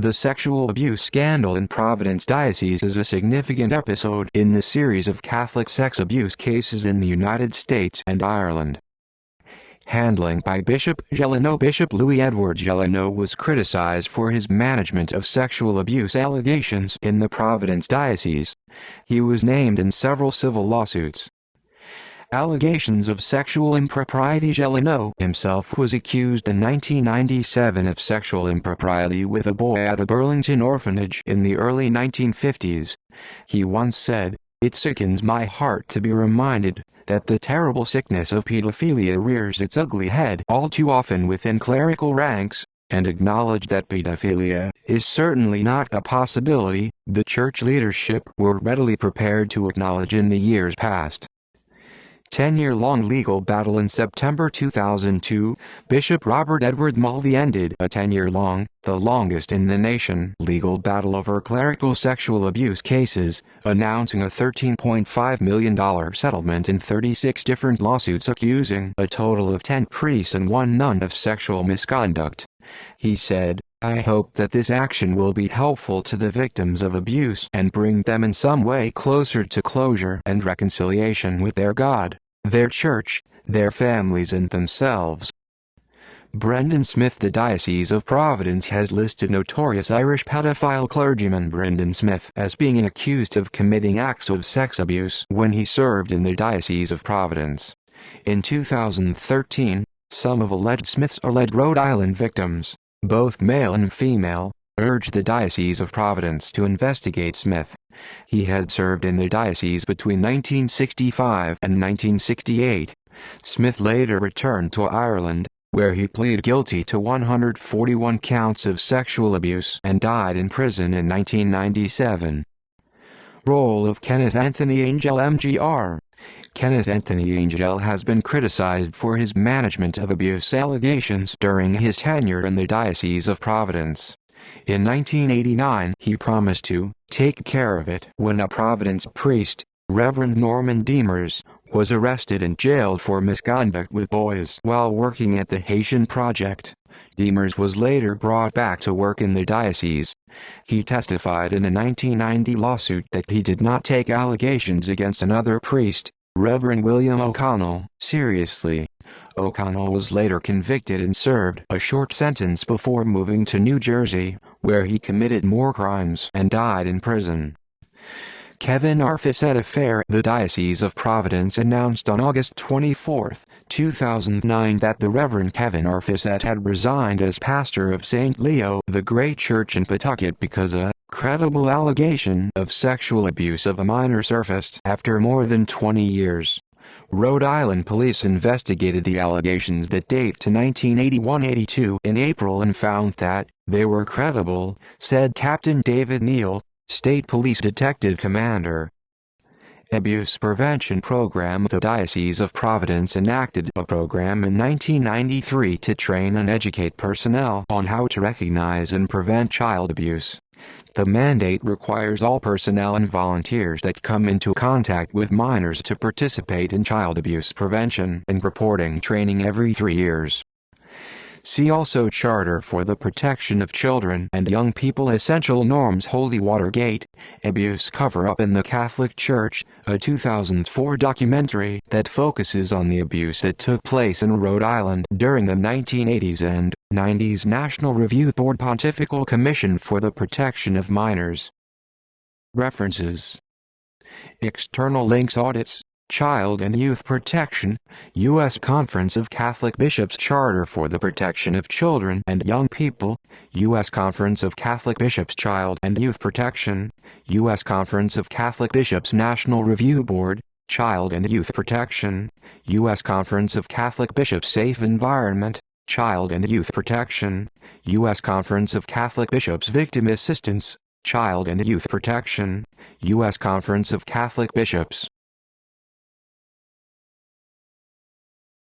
The sexual abuse scandal in Providence Diocese is a significant episode in the series of Catholic sex abuse cases in the United States and Ireland. Handling by Bishop Gelano. Bishop Louis Edward Gelano was criticized for his management of sexual abuse allegations in the Providence Diocese. He was named in several civil lawsuits. Allegations of sexual impropriety. Gelano himself was accused in 1997 of sexual impropriety with a boy at a Burlington orphanage in the early 1950s. He once said, "It sickens my heart to be reminded that the terrible sickness of pedophilia rears its ugly head all too often within clerical ranks, and acknowledge that pedophilia is certainly not a possibility the church leadership were readily prepared to acknowledge in the years past." 10-year-long legal battle. In September 2002, Bishop Robert Edward Mulvey ended a 10-year-long, the longest in the nation, legal battle over clerical sexual abuse cases, announcing a $13.5 million settlement in 36 different lawsuits accusing a total of 10 priests and 1 nun of sexual misconduct. He said, "I hope that this action will be helpful to the victims of abuse and bring them in some way closer to closure and reconciliation with their God, their church, their families and themselves." Brendan Smith. The Diocese of Providence has listed notorious Irish pedophile clergyman Brendan Smith as being accused of committing acts of sex abuse when he served in the Diocese of Providence. In 2013, some of Smith's alleged Rhode Island victims, both male and female, urged the Diocese of Providence to investigate Smith. He had served in the diocese between 1965 and 1968. Smith later returned to Ireland, where he pleaded guilty to 141 counts of sexual abuse and died in prison in 1997. Role of Kenneth Anthony Angel. Mgr. Kenneth Anthony Angel has been criticized for his management of abuse allegations during his tenure in the Diocese of Providence. In 1989, he promised to take care of it when a Providence priest, Reverend Norman Demers, was arrested and jailed for misconduct with boys while working at the Haitian Project. Demers was later brought back to work in the diocese. He testified in a 1990 lawsuit that he did not take allegations against another priest, Reverend William O'Connell, seriously. O'Connell was later convicted and served a short sentence before moving to New Jersey, where he committed more crimes and died in prison. Kevin Arfisette affair. The Diocese of Providence announced on August 24, 2009 that the Reverend Kevin Arfisette had resigned as pastor of St. Leo the Great Church in Pawtucket because a credible allegation of sexual abuse of a minor surfaced after more than 20 years. Rhode Island police investigated the allegations that date to 1981-82 in April and found that they were credible, said Captain David Neal, State Police Detective Commander. Abuse Prevention Program. The Diocese of Providence enacted a program in 1993 to train and educate personnel on how to recognize and prevent child abuse. The mandate requires all personnel and volunteers that come into contact with minors to participate in child abuse prevention and reporting training every 3 years. See also Charter for the Protection of Children and Young People. Essential Norms. Holy Watergate, Abuse Cover-Up in the Catholic Church, a 2004 documentary that focuses on the abuse that took place in Rhode Island during the 1980s and 90s. National Review Board. Pontifical Commission for the Protection of Minors. References. External links. Audits. Child and Youth Protection, U.S. Conference of Catholic Bishops. Charter for the Protection of Children and Young People, U.S. Conference of Catholic Bishops. Child and Youth Protection, U.S. Conference of Catholic Bishops. National Review Board, Child and Youth Protection, U.S. Conference of Catholic Bishops. Safe Environment, Child and Youth Protection, U.S. Conference of Catholic Bishops. Victim Assistance, Child and Youth Protection, U.S. Conference of Catholic Bishops.